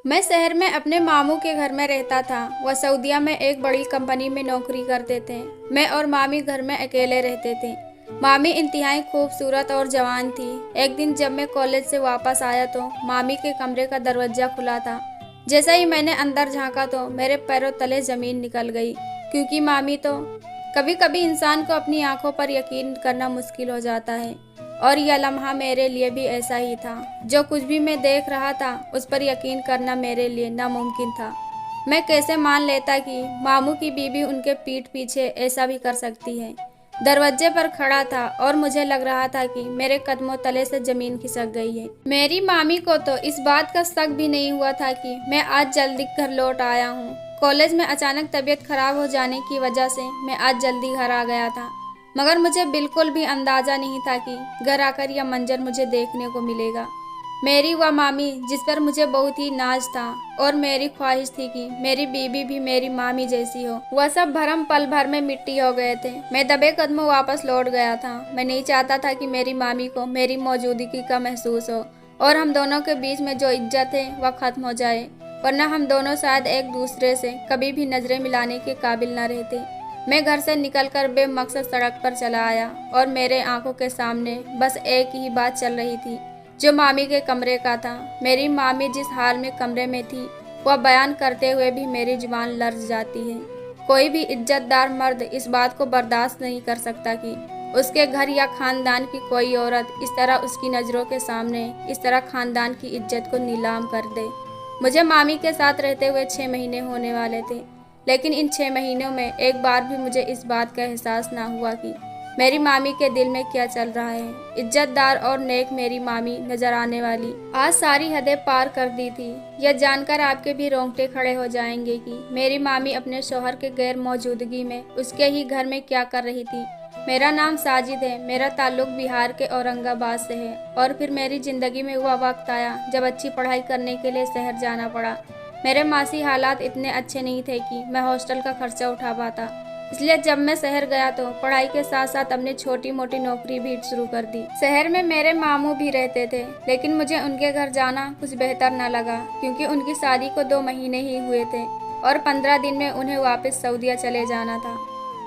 मैं शहर में अपने मामू के घर में रहता था। वह सऊदीया में एक बड़ी कंपनी में नौकरी करते थे। मैं और मामी घर में अकेले रहते थे। मामी इंतहाई खूबसूरत और जवान थी। एक दिन जब मैं कॉलेज से वापस आया तो मामी के कमरे का दरवाजा खुला था। जैसे ही मैंने अंदर झांका तो मेरे पैरों तले जमीन निकल गई, क्योंकि मामी तो कभी कभी इंसान को अपनी आंखों पर यकीन करना मुश्किल हो जाता है। और यह लम्हा मेरे लिए भी ऐसा ही था। जो कुछ भी मैं देख रहा था उस पर यकीन करना मेरे लिए नामुमकिन था। मैं कैसे मान लेता कि मामू की बीवी उनके पीठ पीछे ऐसा भी कर सकती है। दरवाजे पर खड़ा था और मुझे लग रहा था कि मेरे कदमों तले से जमीन खिसक गई है। मेरी मामी को तो इस बात का शक भी नहीं हुआ था कि मैं आज जल्दी घर लौट आया हूँ। कॉलेज में अचानक तबीयत खराब हो जाने की वजह से मैं आज जल्दी घर आ गया था, मगर मुझे बिल्कुल भी अंदाजा नहीं था कि घर आकर यह मंजर मुझे देखने को मिलेगा। मेरी वह मामी जिस पर मुझे बहुत ही नाज था और मेरी ख्वाहिश थी कि मेरी बीबी भी मेरी मामी जैसी हो, वह सब भरम पल भर में मिट्टी हो गए थे। मैं दबे कदमों वापस लौट गया था। मैं नहीं चाहता था कि मेरी मामी को मेरी मौजूदगी का महसूस हो और हम दोनों के बीच में जो इज्जत है वह खत्म हो जाए, वरना हम दोनों शायद एक दूसरे से कभी भी नजरें मिलाने के काबिल न रहते। मैं घर से निकलकर बेमकसद सड़क पर चला आया और मेरे आंखों के सामने बस एक ही बात चल रही थी, जो मामी के कमरे का था। मेरी मामी जिस हाल में कमरे में थी वह बयान करते हुए भी मेरी जुबान लर्ज जाती है। कोई भी इज्जतदार मर्द इस बात को बर्दाश्त नहीं कर सकता कि उसके घर या खानदान की कोई औरत इस तरह उसकी नज़रों के सामने इस तरह खानदान की इज्जत को नीलाम कर दे। मुझे मामी के साथ रहते हुए 6 महीने होने वाले थे, लेकिन इन 6 महीनों में एक बार भी मुझे इस बात का एहसास ना हुआ कि मेरी मामी के दिल में क्या चल रहा है। इज्जतदार और नेक मेरी मामी नजर आने वाली आज सारी हदें पार कर दी थी। यह जानकर आपके भी रोंगटे खड़े हो जाएंगे कि मेरी मामी अपने शौहर के गैर मौजूदगी में उसके ही घर में क्या कर रही थी। मेरा नाम साजिद है। मेरा ताल्लुक बिहार के औरंगाबाद से है और फिर मेरी ज़िंदगी में वह वक्त आया जब अच्छी पढ़ाई करने के लिए शहर जाना पड़ा। मेरे मासी हालात इतने अच्छे नहीं थे कि मैं हॉस्टल का खर्चा उठा पाता, इसलिए जब मैं शहर गया तो पढ़ाई के साथ साथ अपनी छोटी मोटी नौकरी भी शुरू कर दी। शहर में मेरे मामू भी रहते थे, लेकिन मुझे उनके घर जाना कुछ बेहतर न लगा, क्योंकि उनकी शादी को 2 महीने ही हुए थे और 15 दिन में उन्हें वापस सऊदीया चले जाना था।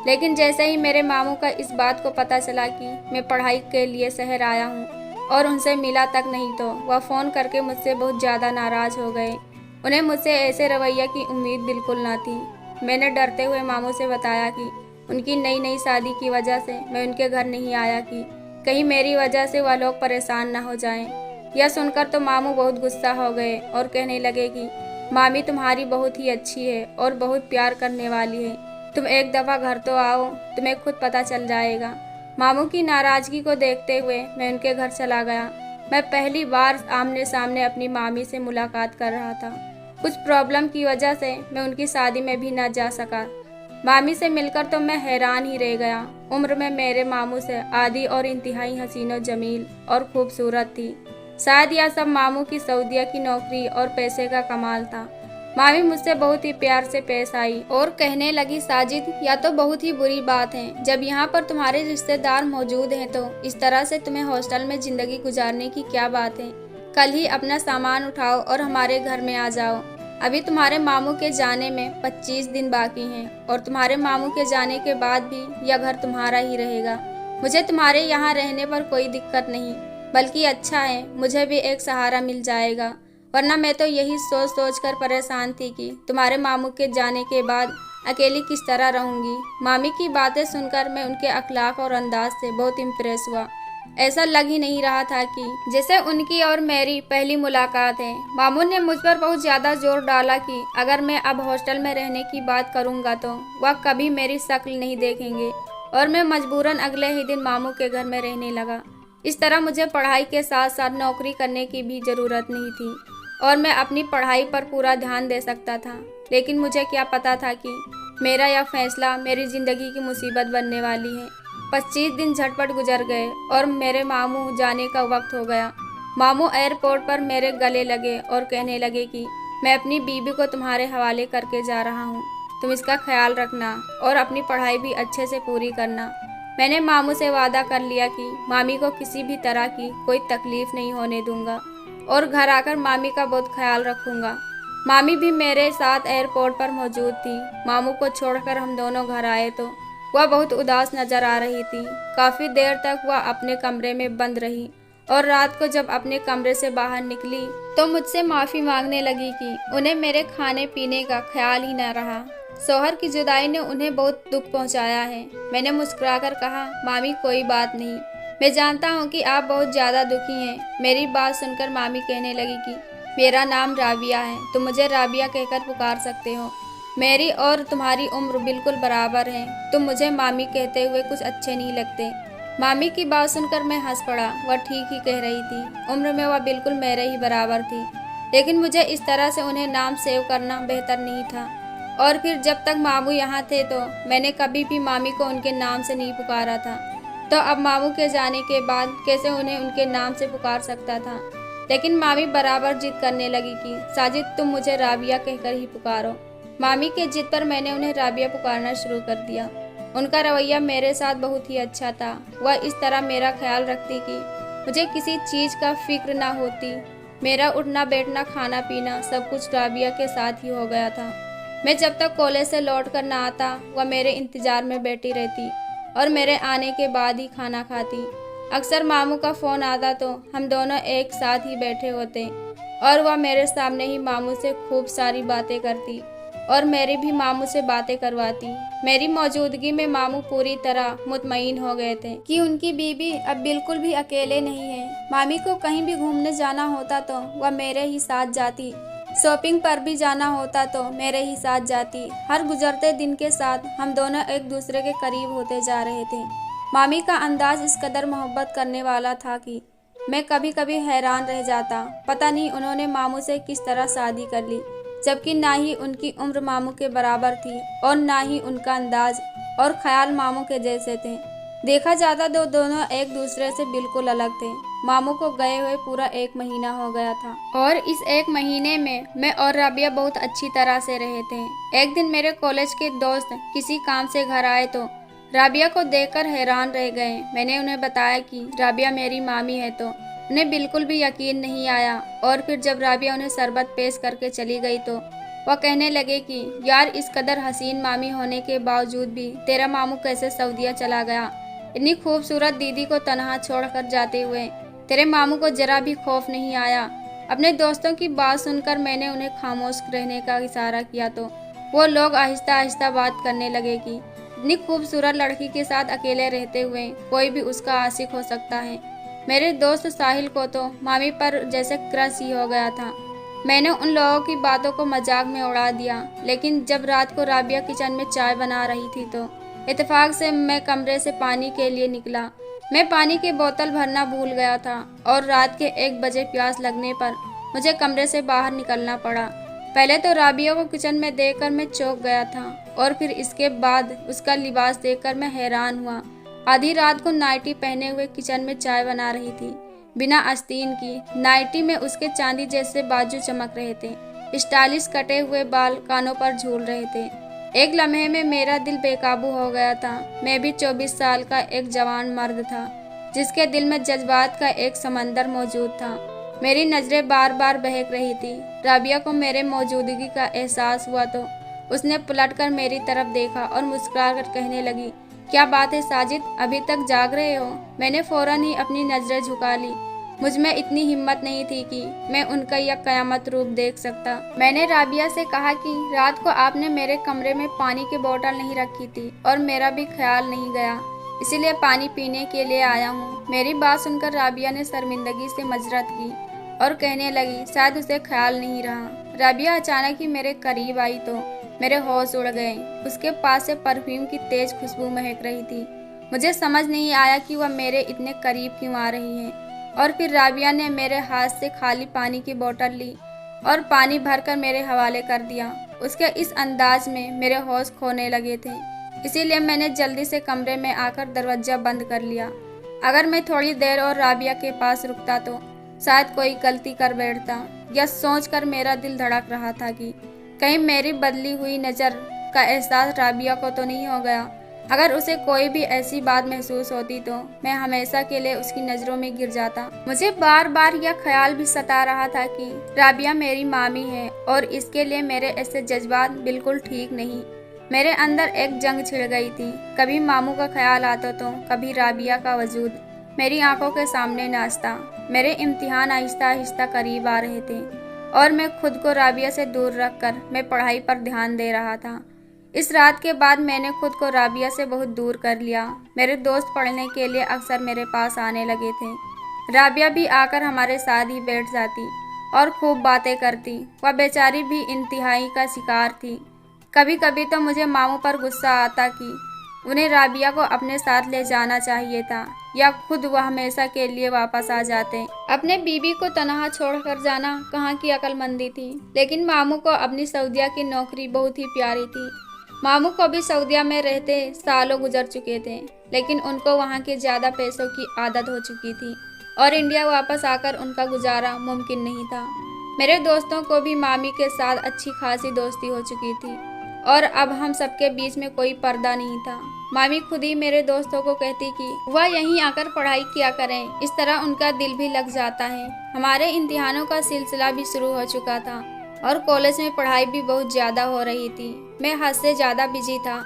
लेकिन जैसे ही मेरे मामू का इस बात को पता चला कि मैं पढ़ाई के लिए शहर आया हूँ और उनसे मिला तक नहीं, तो वह फ़ोन करके मुझसे बहुत ज़्यादा नाराज़ हो गए। उन्हें मुझसे ऐसे रवैया की उम्मीद बिल्कुल ना थी। मैंने डरते हुए मामू से बताया कि उनकी नई नई शादी की वजह से मैं उनके घर नहीं आया कि कहीं मेरी वजह से वह लोग परेशान ना हो जाएं। यह सुनकर तो मामू बहुत गुस्सा हो गए और कहने लगे कि मामी तुम्हारी बहुत ही अच्छी है और बहुत प्यार करने वाली है, तुम एक दफ़ा घर तो आओ, तुम्हें खुद पता चल जाएगा। मामू की नाराज़गी को देखते हुए मैं उनके घर चला गया। मैं पहली बार आमने सामने अपनी मामी से मुलाकात कर रहा था। कुछ प्रॉब्लम की वजह से मैं उनकी शादी में भी न जा सका। मामी से मिलकर तो मैं हैरान ही रह गया। उम्र में मेरे मामू से आधी और इंतहाई हसीन व जमील और खूबसूरत थी। शायद यह सब मामू की सऊदीया की नौकरी और पैसे का कमाल था। मामी मुझसे बहुत ही प्यार से पेश आई और कहने लगी, साजिद, यह तो बहुत ही बुरी बात है। जब यहाँ पर तुम्हारे रिश्तेदार मौजूद हैं तो इस तरह से तुम्हें हॉस्टल में ज़िंदगी गुजारने की क्या बात है। कल ही अपना सामान उठाओ और हमारे घर में आ जाओ। अभी तुम्हारे मामू के जाने में 25 दिन बाकी हैं और तुम्हारे मामू के जाने के बाद भी यह घर तुम्हारा ही रहेगा। मुझे तुम्हारे यहाँ रहने पर कोई दिक्कत नहीं, बल्कि अच्छा है, मुझे भी एक सहारा मिल जाएगा। वरना मैं तो यही सोच सोच कर परेशान थी कि तुम्हारे मामू के जाने के बाद अकेली किस तरह रहूँगी। मामी की बातें सुनकर मैं उनके अखलाक और अंदाज से बहुत इम्प्रेस हुआ। ऐसा लग ही नहीं रहा था कि जैसे उनकी और मेरी पहली मुलाकात है। मामू ने मुझ पर बहुत ज़्यादा जोर डाला कि अगर मैं अब हॉस्टल में रहने की बात करूँगा तो वह कभी मेरी शक्ल नहीं देखेंगे, और मैं मजबूरन अगले ही दिन मामू के घर में रहने लगा। इस तरह मुझे पढ़ाई के साथ साथ नौकरी करने की भी ज़रूरत नहीं थी और मैं अपनी पढ़ाई पर पूरा ध्यान दे सकता था। लेकिन मुझे क्या पता था कि मेरा यह फैसला मेरी ज़िंदगी की मुसीबत बनने वाली है। 25 दिन झटपट गुजर गए और मेरे मामू जाने का वक्त हो गया। मामू एयरपोर्ट पर मेरे गले लगे और कहने लगे कि मैं अपनी बीबी को तुम्हारे हवाले करके जा रहा हूँ, तुम इसका ख्याल रखना और अपनी पढ़ाई भी अच्छे से पूरी करना। मैंने मामू से वादा कर लिया कि मामी को किसी भी तरह की कोई तकलीफ़ नहीं होने दूंगा और घर आकर मामी का बहुत ख्याल रखूंगा। मामी भी मेरे साथ एयरपोर्ट पर मौजूद थी। मामू को छोड़कर हम दोनों घर आए तो वह बहुत उदास नजर आ रही थी। काफी देर तक वह अपने कमरे में बंद रही और रात को जब अपने कमरे से बाहर निकली तो मुझसे माफी मांगने लगी कि उन्हें मेरे खाने पीने का ख्याल ही न रहा। शौहर की जुदाई ने उन्हें बहुत दुख पहुंचाया है। मैंने मुस्कुराकर कहा, मामी कोई बात नहीं, मैं जानता हूँ कि आप बहुत ज्यादा दुखी हैं। मेरी बात सुनकर मामी कहने लगी कि मेरा नाम राबिया है, तुम मुझे राबिया कहकर पुकार सकते हो। मेरी और तुम्हारी उम्र बिल्कुल बराबर है। तुम मुझे मामी कहते हुए कुछ अच्छे नहीं लगते। मामी की बात सुनकर मैं हंस पड़ा। वह ठीक ही कह रही थी, उम्र में वह बिल्कुल मेरे ही बराबर थी, लेकिन मुझे इस तरह से उन्हें नाम सेव करना बेहतर नहीं था। और फिर जब तक मामू यहाँ थे तो मैंने कभी भी मामी को उनके नाम से नहीं पुकारा था, तो अब मामू के जाने के बाद कैसे उन्हें उनके नाम से पुकार सकता था। लेकिन मामी बराबर जिद करने लगी कि साजिद तुम मुझे राबिया कहकर ही पुकारो। मामी के जिद पर मैंने उन्हें राबिया पुकारना शुरू कर दिया। उनका रवैया मेरे साथ बहुत ही अच्छा था। वह इस तरह मेरा ख्याल रखती कि मुझे किसी चीज़ का फिक्र ना होती। मेरा उठना बैठना खाना पीना सब कुछ राबिया के साथ ही हो गया था। मैं जब तक कॉलेज से लौट कर ना आता वह मेरे इंतज़ार में बैठी रहती और मेरे आने के बाद ही खाना खाती। अक्सर मामू का फ़ोन आता तो हम दोनों एक साथ ही बैठे होते और वह मेरे सामने ही मामू से खूब सारी बातें करती और मेरी भी मामू से बातें करवाती। मेरी मौजूदगी में मामू पूरी तरह मुतमईन हो गए थे कि उनकी बीवी अब बिल्कुल भी अकेले नहीं है। मामी को कहीं भी घूमने जाना होता तो वह मेरे ही साथ जाती, शॉपिंग पर भी जाना होता तो मेरे ही साथ जाती। हर गुजरते दिन के साथ हम दोनों एक दूसरे के करीब होते जा रहे थे। मामी का अंदाज इस कदर मोहब्बत करने वाला था कि मैं कभी कभी हैरान रह जाता। पता नहीं उन्होंने मामू से किस तरह शादी कर ली, जबकि ना ही उनकी उम्र मामू के बराबर थी और ना ही उनका अंदाज और ख्याल मामू के जैसे थे। देखा जाता तो दोनों एक दूसरे से बिल्कुल अलग थे। मामू को गए हुए पूरा 1 महीना हो गया था और इस 1 महीने में मैं और राबिया बहुत अच्छी तरह से रहे थे। एक दिन मेरे कॉलेज के दोस्त किसी काम से घर आए तो राबिया को देखकर हैरान रह गए। मैंने उन्हें बताया कि राबिया मेरी मामी है तो उन्हें बिल्कुल भी यकीन नहीं आया। और फिर जब राबिया उन्हें शरबत पेश करके चली गई तो वह कहने लगे कि यार इस कदर हसीन मामी होने के बावजूद भी तेरा मामू कैसे सऊदीया चला गया। इतनी खूबसूरत दीदी को तनहा छोड़कर जाते हुए तेरे मामू को जरा भी खौफ नहीं आया। अपने दोस्तों की बात सुनकर मैंने उन्हें खामोश रहने का इशारा किया तो वो लोग आहिस्ता आहिस्ता बात करने लगे कि इतनी खूबसूरत लड़की के साथ अकेले रहते हुए कोई भी उसका आशिक हो सकता है। मेरे दोस्त साहिल को तो मामी पर जैसे क्रश ही हो गया था। मैंने उन लोगों की बातों को मजाक में उड़ा दिया, लेकिन जब रात को राबिया किचन में चाय बना रही थी तो इत्तेफाक से मैं कमरे से पानी के लिए निकला। मैं पानी की बोतल भरना भूल गया था और रात के 1 बजे प्यास लगने पर मुझे कमरे से बाहर निकलना पड़ा। पहले तो राबिया को किचन में देखकर मैं चौंक गया था और फिर इसके बाद उसका लिबास देखकर मैं हैरान हुआ। आधी रात को नाइटी पहने हुए किचन में चाय बना रही थी, बिना आस्तीन की। नाइटी में उसके चांदी जैसे बाजू चमक रहे थे, स्टाइलिश कटे हुए बाल कानों पर झूल रहे थे। एक लम्हे में मेरा दिल बेकाबू हो गया था। मैं भी 24 साल का एक जवान मर्द था जिसके दिल में जज्बात का एक समंदर मौजूद था। मेरी नज़रें बार बार बहक रही थी। राबिया को मेरे मौजूदगी का एहसास हुआ तो उसने पलटकर मेरी तरफ देखा और मुस्कुराकर कहने लगी, क्या बात है साजिद, अभी तक जाग रहे हो? मैंने फौरन ही अपनी नज़रें झुका ली। मुझ में इतनी हिम्मत नहीं थी कि मैं उनका यह कयामत रूप देख सकता। मैंने राबिया से कहा कि रात को आपने मेरे कमरे में पानी की बोतल नहीं रखी थी और मेरा भी ख्याल नहीं गया, इसीलिए पानी पीने के लिए आया हूँ। मेरी बात सुनकर राबिया ने शर्मिंदगी से मजरत की और कहने लगी शायद उसे ख्याल नहीं रहा। राबिया अचानक ही मेरे करीब आई तो मेरे होश उड़ गए। उसके पास से परफ्यूम की तेज खुशबू महक रही थी। मुझे समझ नहीं आया कि वह मेरे इतने करीब क्यों आ रही है। और फिर राबिया ने मेरे हाथ से खाली पानी की बोतल ली और पानी भरकर मेरे हवाले कर दिया। उसके इस अंदाज में मेरे होश खोने लगे थे, इसीलिए मैंने जल्दी से कमरे में आकर दरवाज़ा बंद कर लिया। अगर मैं थोड़ी देर और राबिया के पास रुकता तो शायद कोई गलती कर बैठता। यह सोचकर मेरा दिल धड़क रहा था कि कहीं मेरी बदली हुई नज़र का एहसास राबिया को तो नहीं हो गया। अगर उसे कोई भी ऐसी बात महसूस होती तो मैं हमेशा के लिए उसकी नज़रों में गिर जाता। मुझे बार बार यह ख्याल भी सता रहा था कि राबिया मेरी मामी है और इसके लिए मेरे ऐसे जज्बात बिल्कुल ठीक नहीं। मेरे अंदर एक जंग छिड़ गई थी। कभी मामू का ख्याल आता तो कभी राबिया का वजूद मेरी आंखों के सामने नाचता। मेरे इम्तिहान आहिस्ता आहिस्ता करीब आ रहे थे और मैं खुद को राबिया से दूर रखकर मैं पढ़ाई पर ध्यान दे रहा था। इस रात के बाद मैंने खुद को राबिया से बहुत दूर कर लिया। मेरे दोस्त पढ़ने के लिए अक्सर मेरे पास आने लगे थे। राबिया भी आकर हमारे साथ ही बैठ जाती और खूब बातें करती। वह बेचारी भी इंतहाई का शिकार थी। कभी कभी तो मुझे मामू पर गुस्सा आता कि उन्हें राबिया को अपने साथ ले जाना चाहिए था या खुद वह हमेशा के लिए वापस आ जाते। अपने बीबी को तनहा छोड़कर जाना कहाँ की अक्लमंदी थी। लेकिन मामू को अपनी सऊदिया की नौकरी बहुत ही प्यारी थी। मामू को भी सऊदिया में रहते सालों गुजर चुके थे, लेकिन उनको वहाँ के ज़्यादा पैसों की आदत हो चुकी थी और इंडिया वापस आकर उनका गुजारा मुमकिन नहीं था। मेरे दोस्तों को भी मामी के साथ अच्छी खासी दोस्ती हो चुकी थी और अब हम सबके बीच में कोई पर्दा नहीं था। मामी खुद ही मेरे दोस्तों को कहती कि वह यहीं आकर पढ़ाई किया करें, इस तरह उनका दिल भी लग जाता है। हमारे इम्तिहानों का सिलसिला भी शुरू हो चुका था और कॉलेज में पढ़ाई भी बहुत ज़्यादा हो रही थी। मैं हद से ज़्यादा बिजी था।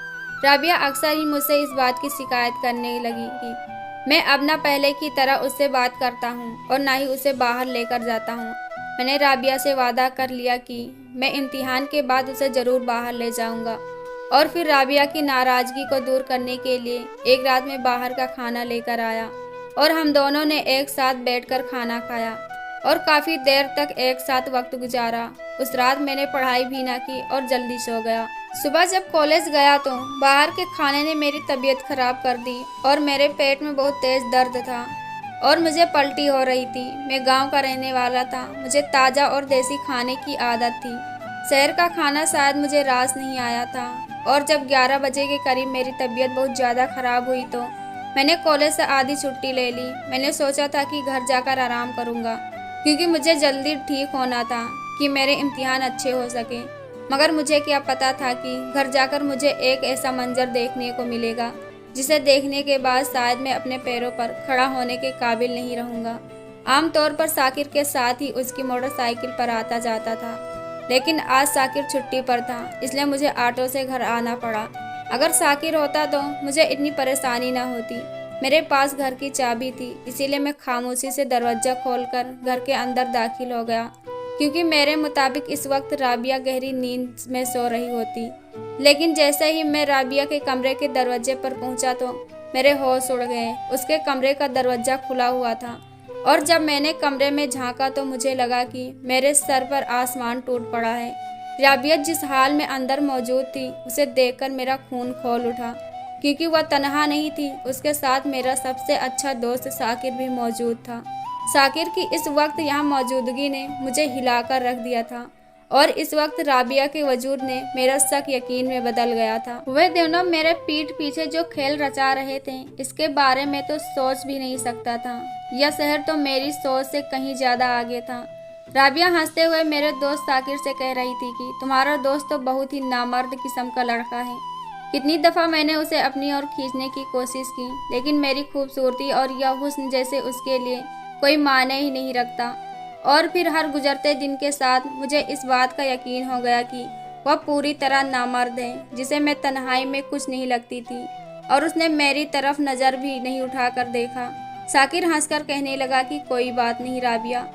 राबिया अक्सर ही मुझसे इस बात की शिकायत करने लगी कि मैं अब ना पहले की तरह उससे बात करता हूँ और ना ही उसे बाहर लेकर जाता हूँ। मैंने राबिया से वादा कर लिया कि मैं इम्तिहान के बाद उसे ज़रूर बाहर ले जाऊँगा और फिर राबिया की नाराज़गी को दूर करने के लिए एक रात में बाहर का खाना लेकर आया और हम दोनों ने एक साथ बैठकर खाना खाया और काफ़ी देर तक एक साथ वक्त गुजारा। उस रात मैंने पढ़ाई भी ना की और जल्दी सो गया। सुबह जब कॉलेज गया तो बाहर के खाने ने मेरी तबीयत खराब कर दी और मेरे पेट में बहुत तेज़ दर्द था और मुझे पलटी हो रही थी। मैं गांव का रहने वाला था। मुझे ताज़ा और देसी खाने की आदत थी। शहर का खाना शायद मुझे रास नहीं आया था और जब 11 बजे के करीब मेरी तबीयत बहुत ज़्यादा ख़राब हुई तो मैंने कॉलेज से आधी छुट्टी ले ली। मैंने सोचा था कि घर जाकर आराम करूँगा क्योंकि मुझे जल्दी ठीक होना था कि मेरे इम्तिहान अच्छे हो सके। मगर मुझे क्या पता था कि घर जाकर मुझे एक ऐसा मंजर देखने को मिलेगा जिसे देखने के बाद शायद मैं अपने पैरों पर खड़ा होने के काबिल नहीं रहूँगा। आमतौर पर साकिर के साथ ही उसकी मोटरसाइकिल पर आता जाता था, लेकिन आज साकिर छुट्टी पर था, इसलिए मुझे ऑटो से घर आना पड़ा। अगर साकिर होता तो मुझे इतनी परेशानी ना होती। मेरे पास घर की चाबी थी, इसीलिए मैं खामोशी से दरवाज़ा खोलकर घर के अंदर दाखिल हो गया क्योंकि मेरे मुताबिक इस वक्त राबिया गहरी नींद में सो रही होती। लेकिन जैसे ही मैं राबिया के कमरे के दरवाजे पर पहुंचा तो मेरे होश उड़ गए। उसके कमरे का दरवाज़ा खुला हुआ था और जब मैंने कमरे में झांका तो मुझे लगा कि मेरे सर पर आसमान टूट पड़ा है। राबिया जिस हाल में अंदर मौजूद थी उसे देखकर मेरा खून खौल उठा क्योंकि वह तनहा नहीं थी, उसके साथ मेरा सबसे अच्छा दोस्त साकिर भी मौजूद था। साकिर की इस वक्त यहाँ मौजूदगी ने मुझे हिलाकर रख दिया था और इस वक्त राबिया के वजूद ने मेरा शक यकीन में बदल गया था। वे दोनों मेरे पीठ पीछे जो खेल रचा रहे थे इसके बारे में तो सोच भी नहीं सकता था। यह शहर तो मेरी सोच से कहीं ज़्यादा आगे था। राबिया हंसते हुए मेरे दोस्त साकिर से कह रही थी कि तुम्हारा दोस्त तो बहुत ही नामर्द किस्म का लड़का है। कितनी दफ़ा मैंने उसे अपनी ओर खींचने की कोशिश की, लेकिन मेरी खूबसूरती और यह हुस्न जैसे उसके लिए कोई मायने ही नहीं रखता। और फिर हर गुजरते दिन के साथ मुझे इस बात का यकीन हो गया कि वह पूरी तरह नामर्द है, जिसे मैं तन्हाई में कुछ नहीं लगती थी और उसने मेरी तरफ नज़र भी नहीं उठाकर देखा। साकिर हंसकर कहने लगा कि कोई बात नहीं राबिया,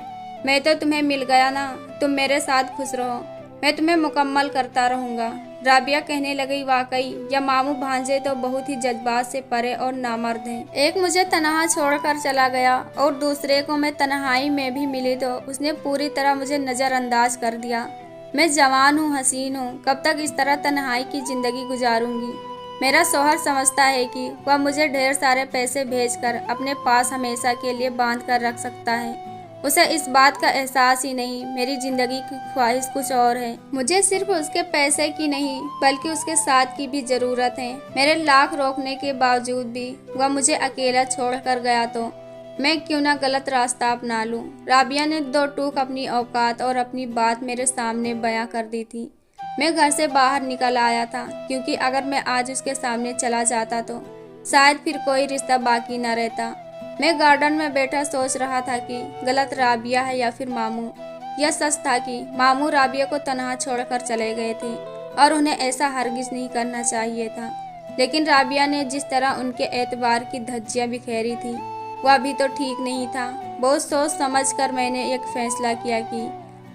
मैं तो तुम्हें मिल गया ना, तुम मेरे साथ खुश रहो, मैं तुम्हें मुकम्मल करता रहूँगा। राबिया कहने लगी वाकई या मामू भांजे तो बहुत ही जज्बात से परे और नामर्द हैं। एक मुझे तनहा छोड़कर चला गया और दूसरे को मैं तन्हाई में भी मिली तो उसने पूरी तरह मुझे नज़रअंदाज कर दिया। मैं जवान हूँ, हसीन हूँ, कब तक इस तरह तन्हाई की ज़िंदगी गुजारूंगी। मेरा शौहर समझता है कि वह मुझे ढेर सारे पैसे भेजकर अपने पास हमेशा के लिए बांध कर रख सकता है। उसे इस बात का एहसास ही नहीं मेरी ज़िंदगी की ख्वाहिश कुछ और है। मुझे सिर्फ उसके पैसे की नहीं बल्कि उसके साथ की भी ज़रूरत है। मेरे लाख रोकने के बावजूद भी वह मुझे अकेला छोड़ कर गया तो मैं क्यों ना गलत रास्ता अपना लूं। राबिया ने दो टूक अपनी औकात और अपनी बात मेरे सामने बयां कर दी थी। मैं घर से बाहर निकल आया था, क्योंकि अगर मैं आज उसके सामने चला जाता तो शायद फिर कोई रिश्ता बाकी न रहता। मैं गार्डन में बैठा सोच रहा था कि गलत राबिया है या फिर मामू। यह सच था कि मामू राबिया को तनहा छोड़कर चले गए थे और उन्हें ऐसा हरगिज नहीं करना चाहिए था। लेकिन राबिया ने जिस तरह उनके एतबार की धज्जियां बिखेरी थी, वह भी तो ठीक नहीं था। बहुत सोच समझ कर मैंने एक फैसला किया कि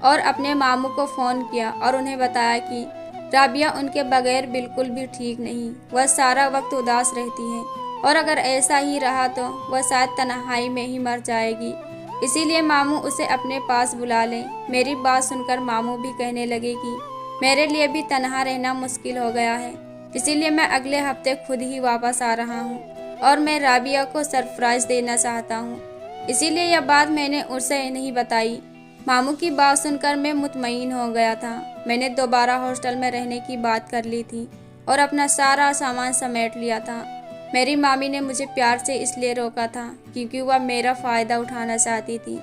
और अपने मामू को फ़ोन किया और उन्हें बताया कि राबिया उनके बगैर बिल्कुल भी ठीक नहीं। वह सारा वक्त उदास रहती है और अगर ऐसा ही रहा तो वह शायद तन्हाई में ही मर जाएगी। इसीलिए मामू उसे अपने पास बुला लें। मेरी बात सुनकर मामू भी कहने लगे कि मेरे लिए भी तन्हा रहना मुश्किल हो गया है, इसीलिए मैं अगले हफ्ते खुद ही वापस आ रहा हूँ और मैं राबिया को सरप्राइज देना चाहता हूँ। इसीलिए यह बात मैंने उसे नहीं बताई। मामू की बात सुनकर मैं मुतमईन हो गया था। मैंने दोबारा हॉस्टल में रहने की बात कर ली थी और अपना सारा सामान समेट लिया था। मेरी मामी ने मुझे प्यार से इसलिए रोका था क्योंकि वह मेरा फ़ायदा उठाना चाहती थी।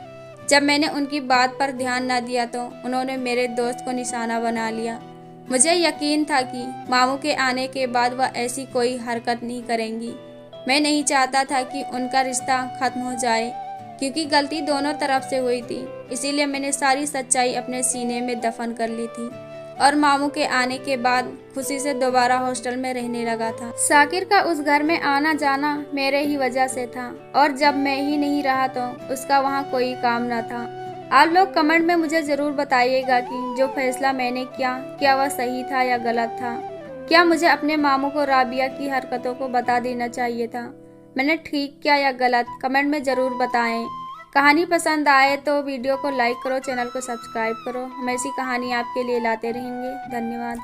जब मैंने उनकी बात पर ध्यान न दिया तो उन्होंने मेरे दोस्त को निशाना बना लिया। मुझे यकीन था कि मामू के आने के बाद वह ऐसी कोई हरकत नहीं करेंगी। मैं नहीं चाहता था कि उनका रिश्ता ख़त्म हो जाए, क्योंकि गलती दोनों तरफ से हुई थी। इसीलिए मैंने सारी सच्चाई अपने सीने में दफन कर ली थी और मामू के आने के बाद खुशी से दोबारा हॉस्टल में रहने लगा था। शाकिर का उस घर में आना जाना मेरे ही वजह से था और जब मैं ही नहीं रहा तो उसका वहाँ कोई काम न था। आप लोग कमेंट में मुझे ज़रूर बताइएगा कि जो फैसला मैंने किया, क्या वह सही था या गलत था। क्या मुझे अपने मामू को राबिया की हरकतों को बता देना चाहिए था? मैंने ठीक किया या गलत, कमेंट में ज़रूर बताएं। कहानी पसंद आए तो वीडियो को लाइक करो, चैनल को सब्सक्राइब करो। हम ऐसी कहानी आपके लिए लाते रहेंगे। धन्यवाद।